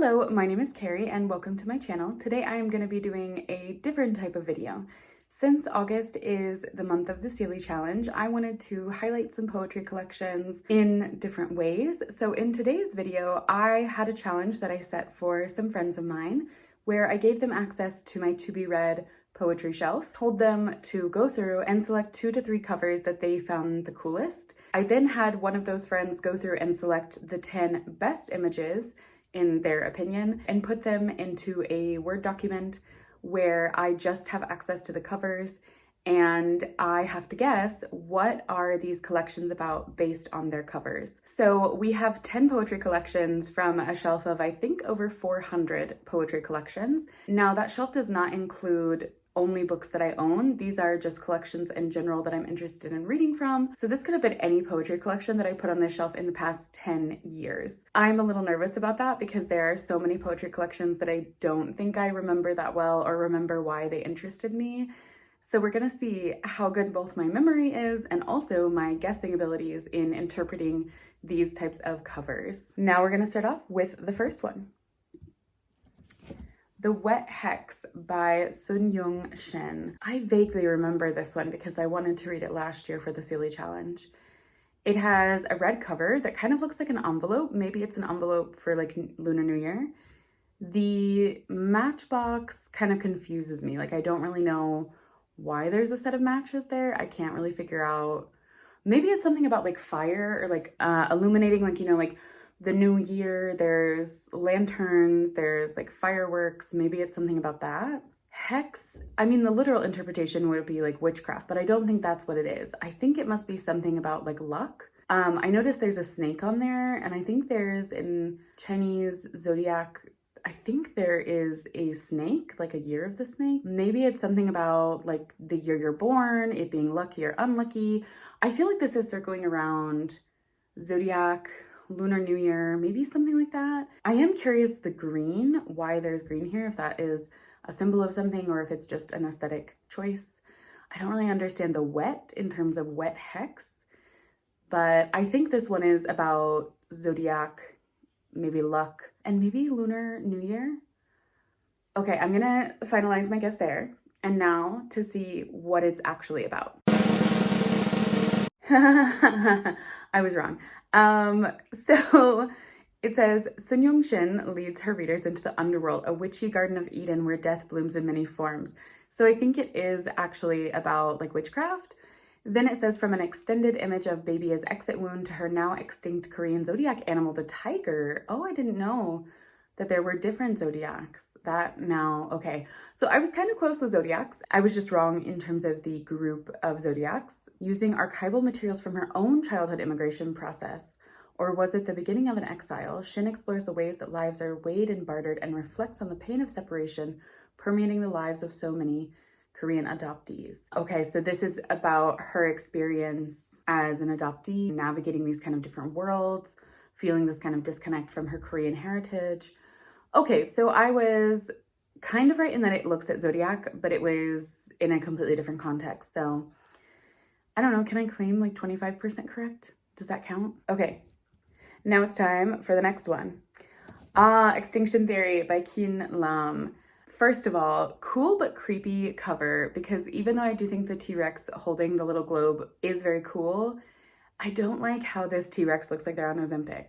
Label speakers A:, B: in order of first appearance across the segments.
A: Hello, my name is Carrie and welcome to my channel. Today I am going to be doing a different type of video. Since August is the month of the Sally Challenge, I wanted to highlight some poetry collections in different ways. So in today's video, I had a challenge that I set for some friends of mine where I gave them access to my to be read poetry shelf, told them to go through and select 2 to 3 covers that they found the coolest. I then had one of those friends go through and select the 10 best images in their opinion and put them into a Word document where I just have access to the covers and I have to guess what are these collections about based on their covers. So we have 10 poetry collections from a shelf of I think over 400 poetry collections. Now that shelf does not include only books that I own. These are just collections in general that I'm interested in reading from. So this could have been any poetry collection that I put on this shelf in the past 10 years. I'm a little nervous about that because there are so many poetry collections that I don't think I remember that well or remember why they interested me. So we're gonna see how good both my memory is and also my guessing abilities in interpreting these types of covers. Now we're gonna start off with the first one. The Wet Hex by Sun Yung Shin. I vaguely remember this one because I wanted to read it last year for the Sally Challenge. It has a red cover that kind of looks like an envelope. Maybe it's an envelope for like Lunar New Year. The matchbox kind of confuses me. Like I don't really know why there's a set of matches there. I can't really figure out. Maybe it's something about like fire or like illuminating, like, you know, like the new year, there's lanterns, there's like fireworks. Maybe it's something about that. Hex, I mean, the literal interpretation would be like witchcraft, but I don't think that's what it is. I think it must be something about like luck. I noticed there's a snake on there, and I think there's in Chinese zodiac, I think there is a snake, like a year of the snake. Maybe it's something about like the year you're born, it being lucky or unlucky. I feel like this is circling around zodiac, Lunar New Year, maybe something like that. I am curious the green, why there's green here, if that is a symbol of something or if it's just an aesthetic choice. I don't really understand the wet in terms of wet hex, but I think this one is about zodiac, maybe luck, and maybe Lunar New Year. Okay, I'm gonna finalize my guess there. And now to see what it's actually about. I was wrong. So it says, Sun Yung Shin leads her readers into the underworld, a witchy garden of Eden where death blooms in many forms. So I think it is actually about like witchcraft. Then it says, from an extended image of baby's exit wound to her now extinct Korean zodiac animal, the tiger. Oh, I didn't know that there were different zodiacs. That now, okay. So I was kind of close with zodiacs. I was just wrong in terms of the group of zodiacs. Using archival materials from her own childhood immigration process, or was it the beginning of an exile, Shin explores the ways that lives are weighed and bartered and reflects on the pain of separation permeating the lives of so many Korean adoptees. Okay, so this is about her experience as an adoptee, navigating these kind of different worlds, feeling this kind of disconnect from her Korean heritage. Okay, so I was kind of right in that it looks at zodiac, but it was in a completely different context. So I don't know, can I claim like 25% correct? Does that count? Okay, now it's time for the next one. Extinction Theory by Kien. First of all, cool but creepy cover, because even though I do think the T-Rex holding the little globe is very cool, I don't like how this T-Rex looks like they're on Ozempic.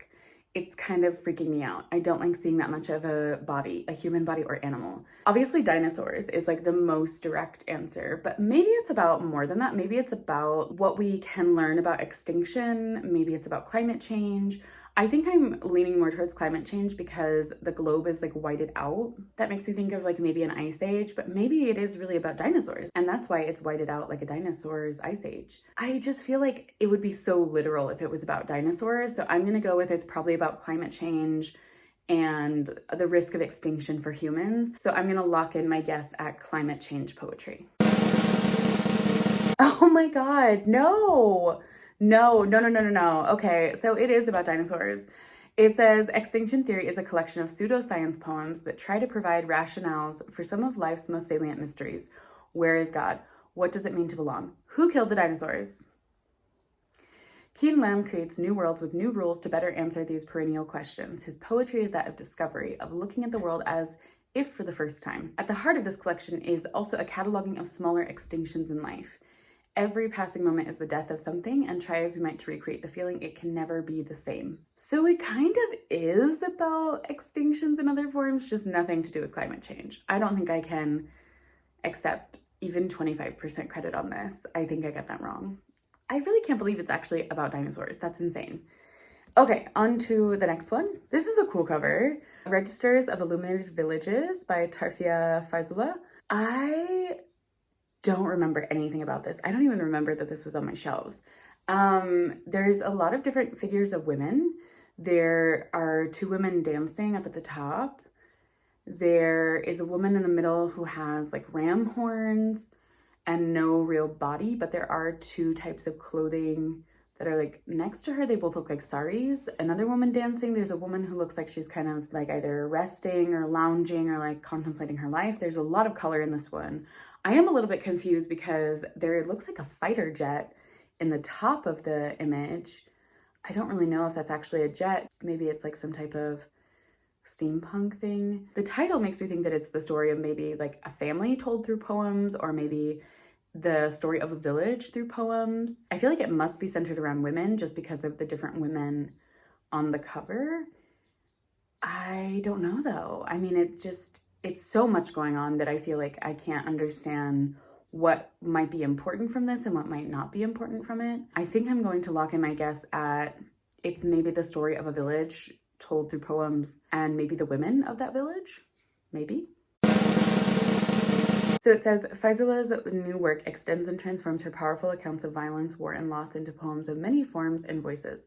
A: It's kind of freaking me out. I don't like seeing that much of a body, a human body or animal. Obviously dinosaurs is like the most direct answer, but maybe it's about more than that. Maybe it's about what we can learn about extinction. Maybe it's about climate change. I think I'm leaning more towards climate change because the globe is like whited out. That makes me think of like maybe an ice age, but maybe it is really about dinosaurs. And that's why it's whited out like a dinosaur's ice age. I just feel like it would be so literal if it was about dinosaurs. So I'm gonna go with it's probably about climate change and the risk of extinction for humans. So I'm gonna lock in my guess at climate change poetry. Oh my God, no. No. Okay, so it is about dinosaurs. It says, Extinction Theory is a collection of pseudoscience poems that try to provide rationales for some of life's most salient mysteries. Where is God? What does it mean to belong? Who killed the dinosaurs? Kien Lam creates new worlds with new rules to better answer these perennial questions. His poetry is that of discovery, of looking at the world as if for the first time. At the heart of this collection is also a cataloging of smaller extinctions in life. Every passing moment is the death of something, and try as we might to recreate the feeling, it can never be the same. So it kind of is about extinctions in other forms, just nothing to do with climate change. I don't think I can accept even 25% credit on this. I think I got that wrong. I really can't believe it's actually about dinosaurs. That's insane. Okay, on to the next one. This is a cool cover. Registers of Illuminated Villages by Tarfia Faizullah. I don't remember anything about this. I don't even remember that this was on my shelves. There's a lot of different figures of women. There are two women dancing up at the top. There is a woman in the middle who has like ram horns and no real body, but there are two types of clothing that are like next to her. They both look like saris. Another woman dancing. There's a woman who looks like she's kind of like either resting or lounging or like contemplating her life. There's a lot of color in this one. I am a little bit confused because there looks like a fighter jet in the top of the image. I don't really know if that's actually a jet. Maybe it's like some type of steampunk thing. The title makes me think that it's the story of maybe like a family told through poems, or maybe the story of a village through poems. I feel like it must be centered around women just because of the different women on the cover. I don't know though. I mean, it's so much going on that I feel like I can't understand what might be important from this and what might not be important from it. I think I'm going to lock in my guess at it's maybe the story of a village told through poems and maybe the women of that village, maybe. So it says, Faizullah's new work extends and transforms her powerful accounts of violence, war, and loss into poems of many forms and voices.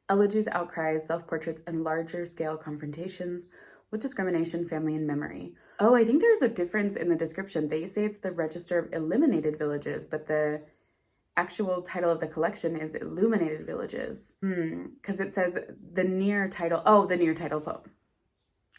A: Elegies, outcries, self-portraits, and larger-scale confrontations with discrimination, family, and memory. Oh, I think there's a difference in the description. They say it's the Register of Eliminated Villages, but the actual title of the collection is Illuminated Villages. Because it says the near title poem.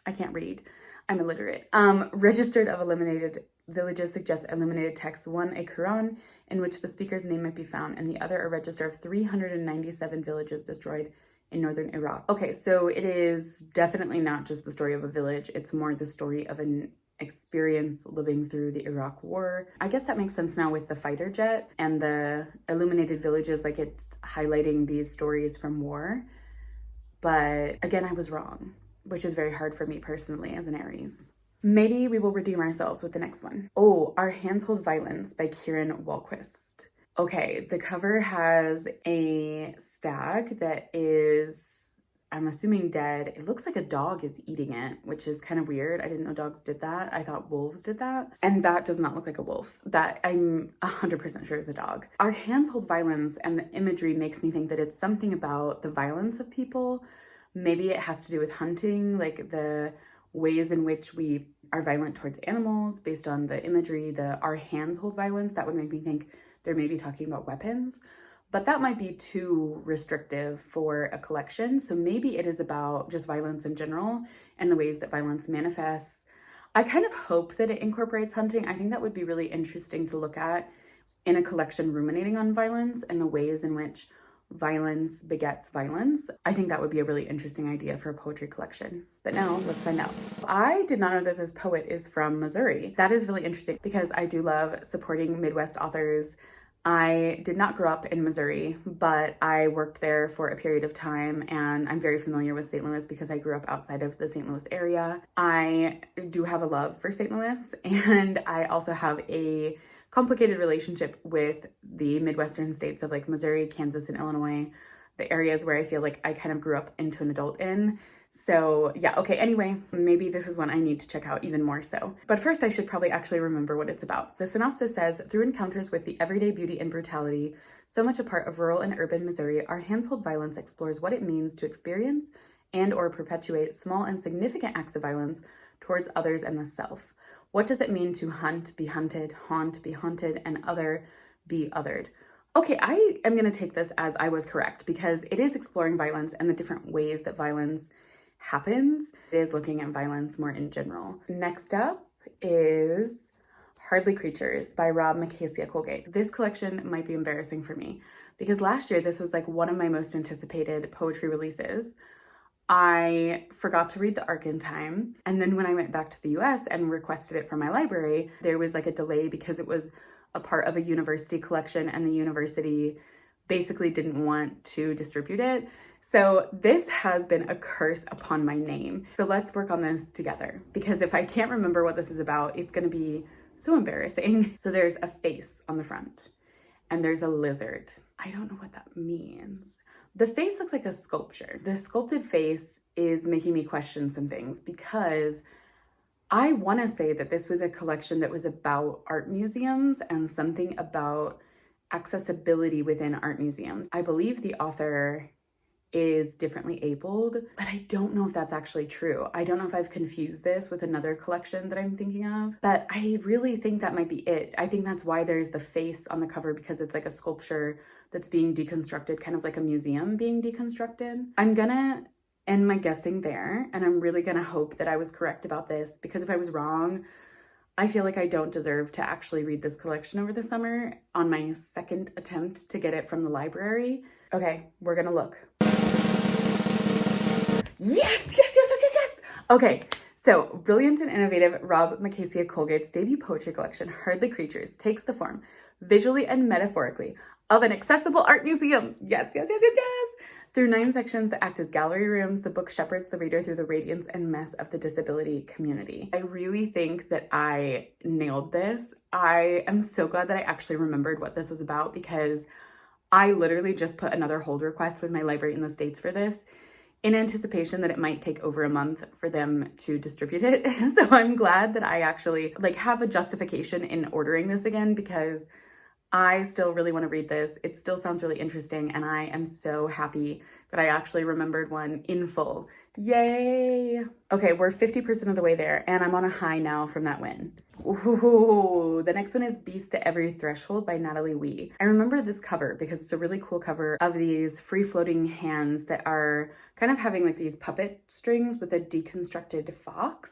A: I can't read. I'm illiterate. Registered of Eliminated Villages suggests illuminated texts. One, a Quran, in which the speaker's name might be found, and the other, a register of 397 villages destroyed in northern Iraq. Okay, so it is definitely not just the story of a village. It's more the story of an experience living through the Iraq War. I guess that makes sense now with the fighter jet and the illuminated villages, like it's highlighting these stories from war. But again, I was wrong, which is very hard for me personally as an Aries. Maybe we will redeem ourselves with the next one. Oh, Our Hands Hold Violence by Kieron Walquist. Okay, the cover has a stag that is, I'm assuming dead. It looks like a dog is eating it, which is kind of weird. I didn't know dogs did that. I thought wolves did that. And that does not look like a wolf. That I'm 100% sure is a dog. Our Hands Hold Violence, and the imagery makes me think that it's something about the violence of people. Maybe it has to do with hunting, like the ways in which we are violent towards animals based on the imagery, the Our Hands Hold Violence. That would make me think they're maybe talking about weapons, but that might be too restrictive for a collection. So maybe it is about just violence in general and the ways that violence manifests. I kind of hope that it incorporates hunting. I think that would be really interesting to look at in a collection ruminating on violence and the ways in which violence begets violence. I think that would be a really interesting idea for a poetry collection. But now let's find out. I did not know that this poet is from Missouri. That is really interesting because I do love supporting Midwest authors. I did not grow up in Missouri, but I worked there for a period of time, and I'm very familiar with St. Louis because I grew up outside of the St. Louis area. I do have a love for St. Louis, and I also have a complicated relationship with the Midwestern states of like Missouri, Kansas, and Illinois, the areas where I feel like I kind of grew up into an adult in. So yeah, okay, anyway, maybe this is one I need to check out even more so. But first I should probably actually remember what it's about. The synopsis says, through encounters with the everyday beauty and brutality, so much a part of rural and urban Missouri, Our Hands Hold Violence explores what it means to experience and or perpetuate small and significant acts of violence towards others and the self. What does it mean to hunt, be hunted, haunt, be haunted, and other, be othered? Okay, I am gonna take this as I was correct because it is exploring violence and the different ways that violence happens. It is looking at violence more in general. Next up is Hardly Creatures by Macaisa Colgate. This collection might be embarrassing for me because last year this was like one of my most anticipated poetry releases. I forgot to read the arc in time, and then when I went back to the US and requested it from my library, there was like a delay because it was a part of a university collection and the university basically didn't want to distribute it. So this has been a curse upon my name. So let's work on this together, because if I can't remember what this is about, it's gonna be so embarrassing. So there's a face on the front and there's a lizard. I don't know what that means. The face looks like a sculpture. The sculpted face is making me question some things, because I want to say that this was a collection that was about art museums and something about accessibility within art museums. I believe the author is differently abled, but I don't know if that's actually true. I don't know if I've confused this with another collection that I'm thinking of, but I really think that might be it. I think that's why there's the face on the cover, because it's like a sculpture that's being deconstructed, kind of like a museum being deconstructed. I'm gonna end my guessing there, and I'm really gonna hope that I was correct about this, because if I was wrong, I feel like I don't deserve to actually read this collection over the summer on my second attempt to get it from the library. Okay, we're gonna look. Yes! Okay, so brilliant and innovative Rob Macaisa Colgate's debut poetry collection, Herdly Creatures, takes the form, visually and metaphorically, of an accessible art museum. Yes. Through 9 sections that act as gallery rooms, the book shepherds the reader through the radiance and mess of the disability community. I really think that I nailed this. I am so glad that I actually remembered what this was about, because I literally just put another hold request with my library in the States for this, in anticipation that it might take over a month for them to distribute it. So I'm glad that I actually have a justification in ordering this again, because I still really want to read this. It still sounds really interesting, and I am so happy that I actually remembered one in full. Yay! Okay, we're 50% of the way there, and I'm on a high now from that win. Ooh, the next one is Beast at Every Threshold by Natalie Wee. I remember this cover because it's a really cool cover of these free-floating hands that are kind of having like these puppet strings with a deconstructed fox.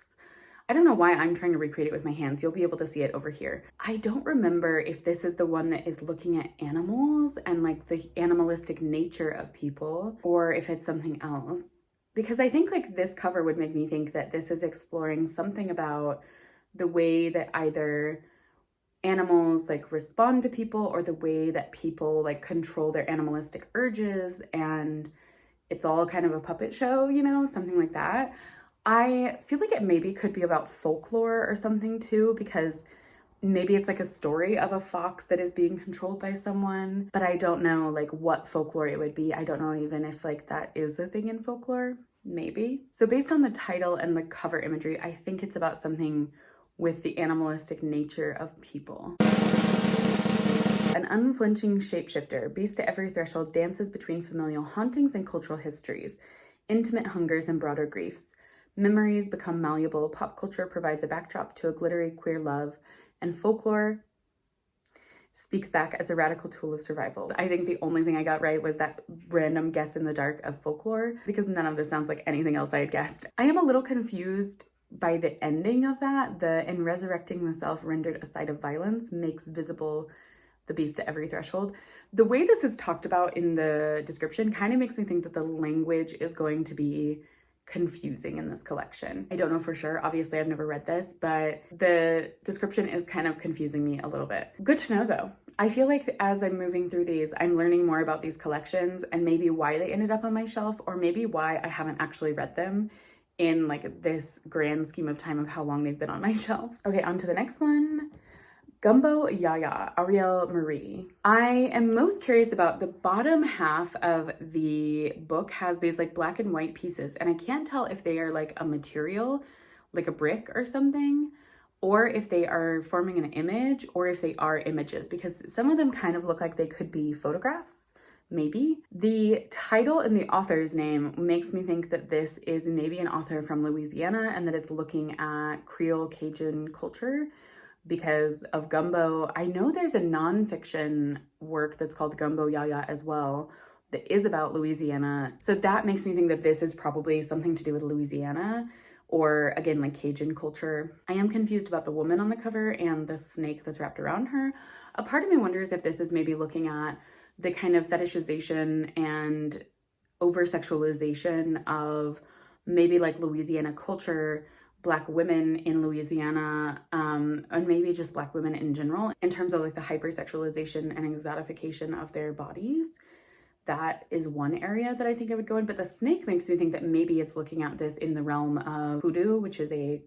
A: I don't know why I'm trying to recreate it with my hands. You'll be able to see it over here. I don't remember if this is the one that is looking at animals and like the animalistic nature of people, or if it's something else. Because I think like this cover would make me think that this is exploring something about the way that either animals like respond to people, or the way that people like control their animalistic urges, and it's all kind of a puppet show, you know, something like that. I feel like it maybe could be about folklore or something too, because maybe it's like a story of a fox that is being controlled by someone, but I don't know like what folklore it would be. I don't know even if like that is the thing in folklore, maybe. So based on the title and the cover imagery, I think it's about something with the animalistic nature of people. An unflinching shapeshifter, Beast at Every Threshold dances between familial hauntings and cultural histories, intimate hungers and broader griefs. Memories become malleable, pop culture provides a backdrop to a glittery queer love, and folklore speaks back as a radical tool of survival. I think the only thing I got right was that random guess in the dark of folklore, because none of this sounds like anything else I had guessed. I am a little confused by the ending of that. The "in resurrecting the self rendered a site of violence makes visible the beast at every threshold." The way this is talked about in the description kind of makes me think that the language is going to be confusing in this collection. I don't know for sure. Obviously, I've never read this, but the description is kind of confusing me a little bit. Good to know though. I feel like as I'm moving through these, I'm learning more about these collections and maybe why they ended up on my shelf, or maybe why I haven't actually read them in like this grand scheme of time of how long they've been on my shelf. Okay, on to the next one. Gumbo Yaya, Aurielle Marie. I am most curious about the bottom half of the book has these like black and white pieces, and I can't tell if they are like a material, like a brick or something, or if they are forming an image, or if they are images, because some of them kind of look like they could be photographs, maybe. The title and the author's name makes me think that this is maybe an author from Louisiana and that it's looking at Creole Cajun culture because of Gumbo. I know there's a nonfiction work that's called Gumbo Yaya as well that is about Louisiana. So that makes me think that this is probably something to do with Louisiana, or again, like Cajun culture. I am confused about the woman on the cover and the snake that's wrapped around her. A part of me wonders if this is maybe looking at the kind of fetishization and over-sexualization of maybe like Louisiana culture, Black women in Louisiana, and maybe just Black women in general, in terms of like the hypersexualization and exotification of their bodies. That is one area that I think I would go in, but the snake makes me think that maybe it's looking at this in the realm of hoodoo, which is a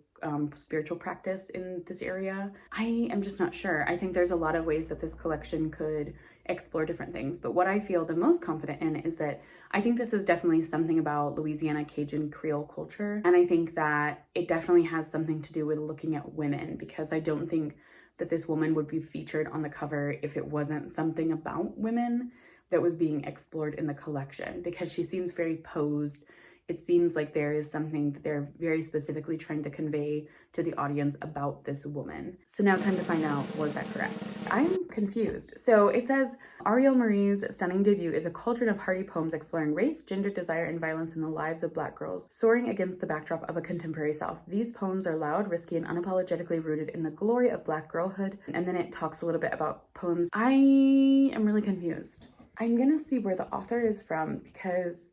A: spiritual practice in this area. I am just not sure. I think there's a lot of ways that this collection could explore different things, but what I feel the most confident in is that I think this is definitely something about Louisiana Cajun Creole culture, and I think that it definitely has something to do with looking at women, because I don't think that this woman would be featured on the cover if it wasn't something about women that was being explored in the collection, because she seems very posed. It seems like there is something that they're very specifically trying to convey to the audience about this woman. So now time to find out, was that correct? I'm confused. So it says, Aurielle Marie's stunning debut is a cauldron of hearty poems exploring race, gender, desire, and violence in the lives of Black girls, soaring against the backdrop of a contemporary South. These poems are loud, risky, and unapologetically rooted in the glory of Black girlhood. And then it talks a little bit about poems. I am really confused. I'm gonna see where the author is from, because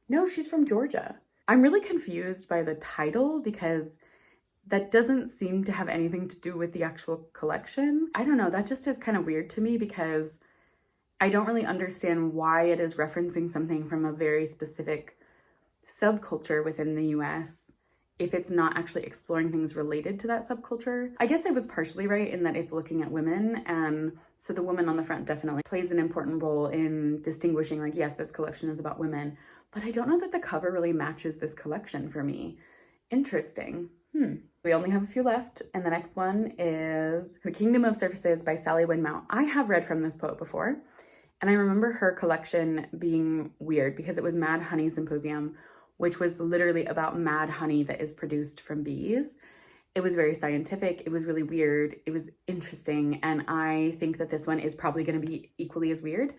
A: no, she's from Georgia. I'm really confused by the title, because that doesn't seem to have anything to do with the actual collection. I don't know, that just is kind of weird to me, because I don't really understand why it is referencing something from a very specific subculture within the US if it's not actually exploring things related to that subculture. I guess I was partially right in that it's looking at women, and so the woman on the front definitely plays an important role in distinguishing, like, yes, this collection is about women, but I don't know that the cover really matches this collection for me. Interesting. We only have a few left, and the next one is The Kingdom of Surfaces by Sally Wen Mao. I have read from this poet before, and I remember her collection being weird because it was Mad Honey Symposium, which was literally about mad honey that is produced from bees. It was very scientific, it was really weird, it was interesting, and I think that this one is probably going to be equally as weird.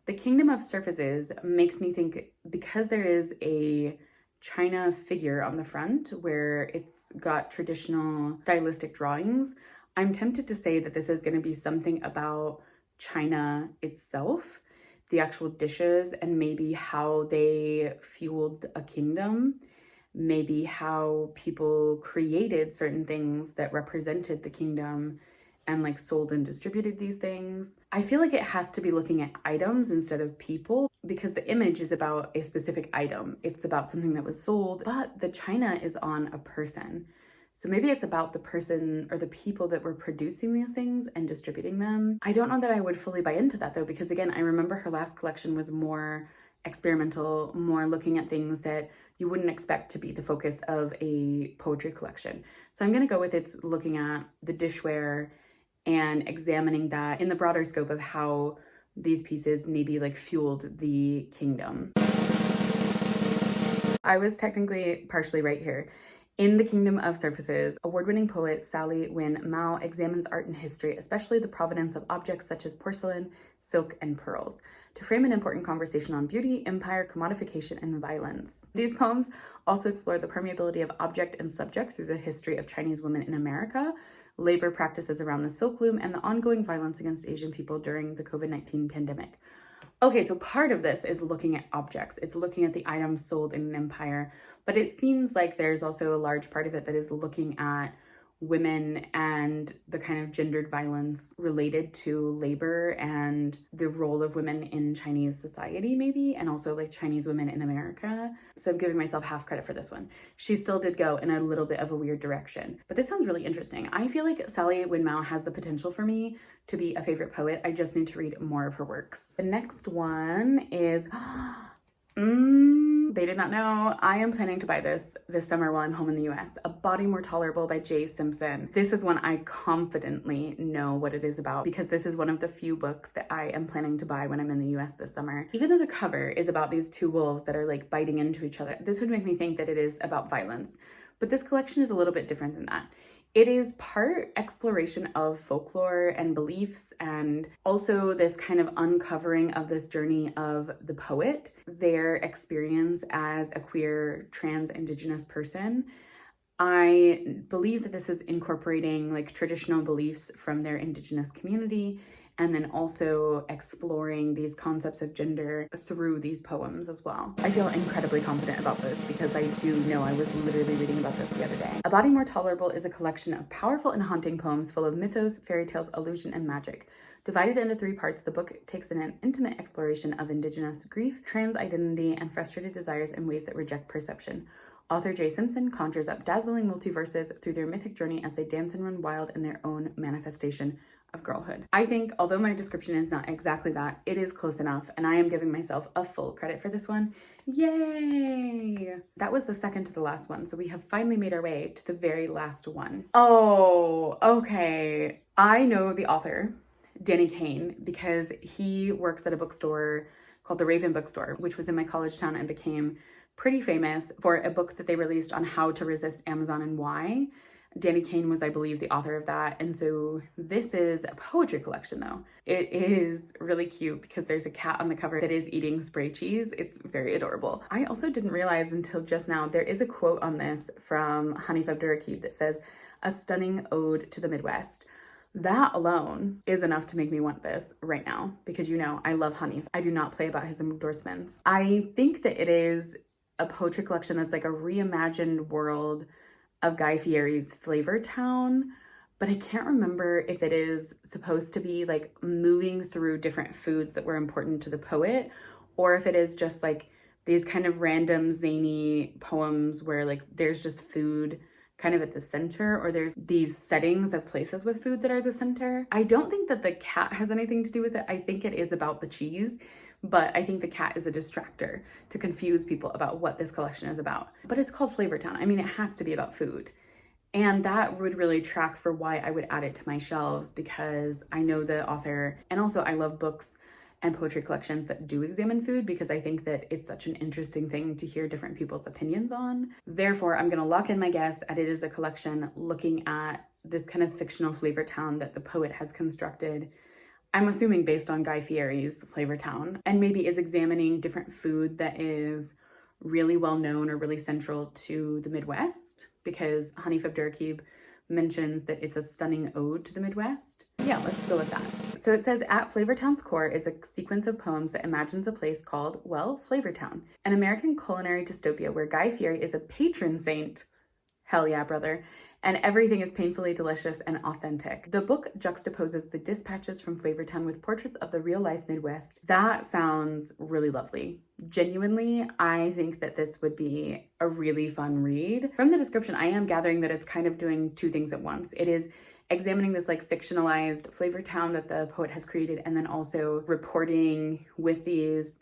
A: The Kingdom of Surfaces makes me think, because there is a China figure on the front where it's got traditional stylistic drawings, I'm tempted to say that this is going to be something about China itself, the actual dishes, and maybe how they fueled a kingdom, maybe how people created certain things that represented the kingdom and like sold and distributed these things. I feel like it has to be looking at items instead of people, because the image is about a specific item. It's about something that was sold, but the China is on a person. So maybe it's about the person or the people that were producing these things and distributing them. I don't know that I would fully buy into that though, because again, I remember her last collection was more experimental, more looking at things that you wouldn't expect to be the focus of a poetry collection. So I'm gonna go with it's looking at the dishware and examining that in the broader scope of how these pieces maybe like fueled the kingdom. I was technically partially right here. In The Kingdom of Surfaces, award-winning poet Sally Wen Mao examines art and history, especially the provenance of objects such as porcelain, silk, and pearls, to frame an important conversation on beauty, empire, commodification, and violence. These poems also explore the permeability of object and subject through the history of Chinese women in America, labor practices around the silk loom, and the ongoing violence against Asian people during the COVID-19 pandemic. Okay, so part of this is looking at objects. It's looking at the items sold in an empire, but it seems like there's also a large part of it that is looking at women and the kind of gendered violence related to labor and the role of women in Chinese society maybe, and also like Chinese women in America. So I'm giving myself half credit for this one. She still did go in a little bit of a weird direction, but this sounds really interesting. I feel like Sally Wen Mao has the potential for me to be a favorite poet. I just need to read more of her works. The next one is they did not know. I am planning to buy this summer while I'm home in the US. A Body More Tolerable by Jaye Simpson. This is one I confidently know what it is about, because this is one of the few books that I am planning to buy when I'm in the US this summer. Even though the cover is about these two wolves that are like biting into each other, this would make me think that it is about violence. But this collection is a little bit different than that. It is part exploration of folklore and beliefs, and also this kind of uncovering of this journey of the poet, their experience as a queer, trans, indigenous person. I believe that this is incorporating like traditional beliefs from their indigenous community and then also exploring these concepts of gender through these poems as well. I feel incredibly confident about this because I do know I was literally reading about this the other day. A Body More Tolerable is a collection of powerful and haunting poems full of mythos, fairy tales, illusion, and magic. Divided into 3 parts, the book takes in an intimate exploration of Indigenous grief, trans identity, and frustrated desires in ways that reject perception. Author Jaye Simpson conjures up dazzling multiverses through their mythic journey as they dance and run wild in their own manifestation of girlhood. I think, although my description is not exactly that, it is close enough, and I am giving myself a full credit for this one. Yay! That was the second to the last one, so we have finally made our way to the very last one. Oh, okay. I know the author, Caine, because he works at a bookstore called the Raven Bookstore, which was in my college town and became pretty famous for a book that they released on how to resist Amazon and why. Caine was, I believe, the author of that. And so this is a poetry collection though. It is really cute because there's a cat on the cover that is eating spray cheese. It's very adorable. I also didn't realize until just now, there is a quote on this from Hanif Abdurraqib that says, "A stunning ode to the Midwest." That alone is enough to make me want this right now because you know, I love Hanif. I do not play about his endorsements. I think that it is a poetry collection that's like a reimagined world of Guy Fieri's Flavortown, but I can't remember if it is supposed to be like moving through different foods that were important to the poet, or if it is just like these kind of random zany poems where like there's just food kind of at the center, or there's these settings of places with food that are the center. I don't think that the cat has anything to do with it. I think it is about the cheese, but I think the cat is a distractor to confuse people about what this collection is about. But it's called Flavortown. I mean, it has to be about food. And that would really track for why I would add it to my shelves, because I know the author, and also I love books and poetry collections that do examine food because I think that it's such an interesting thing to hear different people's opinions on. Therefore, I'm gonna lock in my guess at it is a collection looking at this kind of fictional Flavortown that the poet has constructed. I'm assuming based on Guy Fieri's Flavortown, and maybe is examining different food that is really well known or really central to the Midwest, because Hanif Abdurraqib mentions that it's a stunning ode to the Midwest. Yeah, let's go with that. So it says, at Flavortown's core is a sequence of poems that imagines a place called, well, Flavortown, an American culinary dystopia where Guy Fieri is a patron saint. Hell yeah, brother. And everything is painfully delicious and authentic. The book juxtaposes the dispatches from Flavortown with portraits of the real-life Midwest. That sounds really lovely. Genuinely, I think that this would be a really fun read. From the description, I am gathering that it's kind of doing 2 things at once. It is examining this like fictionalized Flavortown that the poet has created, and then also reporting with these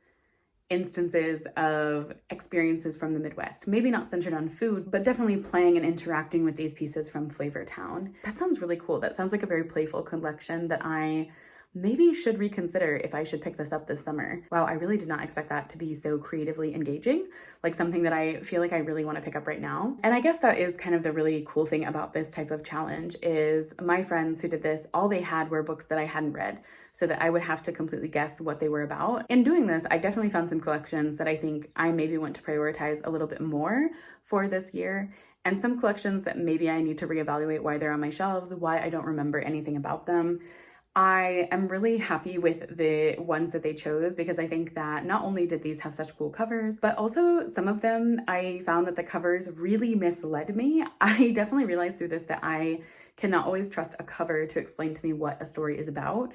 A: instances of experiences from the Midwest. Maybe not centered on food, but definitely playing and interacting with these pieces from Flavortown. That sounds really cool. That sounds like a very playful collection that I maybe should reconsider if I should pick this up this summer. Wow, I really did not expect that to be so creatively engaging, like something that I feel like I really want to pick up right now. And I guess that is kind of the really cool thing about this type of challenge is my friends who did this, all they had were books that I hadn't read, so that I would have to completely guess what they were about. In doing this, I definitely found some collections that I think I maybe want to prioritize a little bit more for this year, and some collections that maybe I need to reevaluate why they're on my shelves, why I don't remember anything about them. I am really happy with the ones that they chose because I think that not only did these have such cool covers, but also some of them I found that the covers really misled me. I definitely realized through this that I cannot always trust a cover to explain to me what a story is about.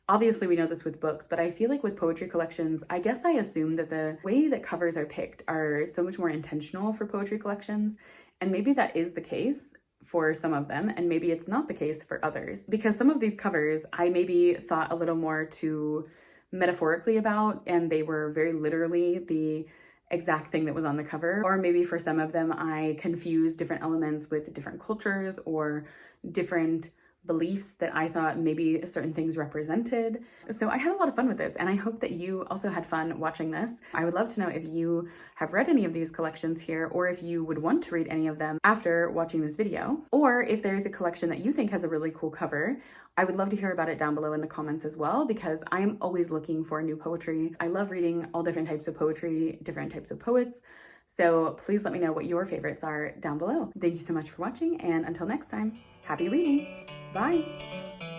A: Obviously, we know this with books, but I feel like with poetry collections, I guess I assume that the way that covers are picked are so much more intentional for poetry collections, and maybe that is the case for some of them, and maybe it's not the case for others, because some of these covers I maybe thought a little more too metaphorically about, and they were very literally the exact thing that was on the cover, or maybe for some of them I confused different elements with different cultures or different beliefs that I thought maybe certain things represented. So I had a lot of fun with this, and I hope that you also had fun watching this. I would love to know if you have read any of these collections here, or if you would want to read any of them after watching this video, or if there's a collection that you think has a really cool cover. I would love to hear about it down below in the comments as well, because I'm always looking for new poetry. I love reading all different types of poetry, different types of poets. So please let me know what your favorites are down below. Thank you so much for watching, and until next time, happy reading. Bye.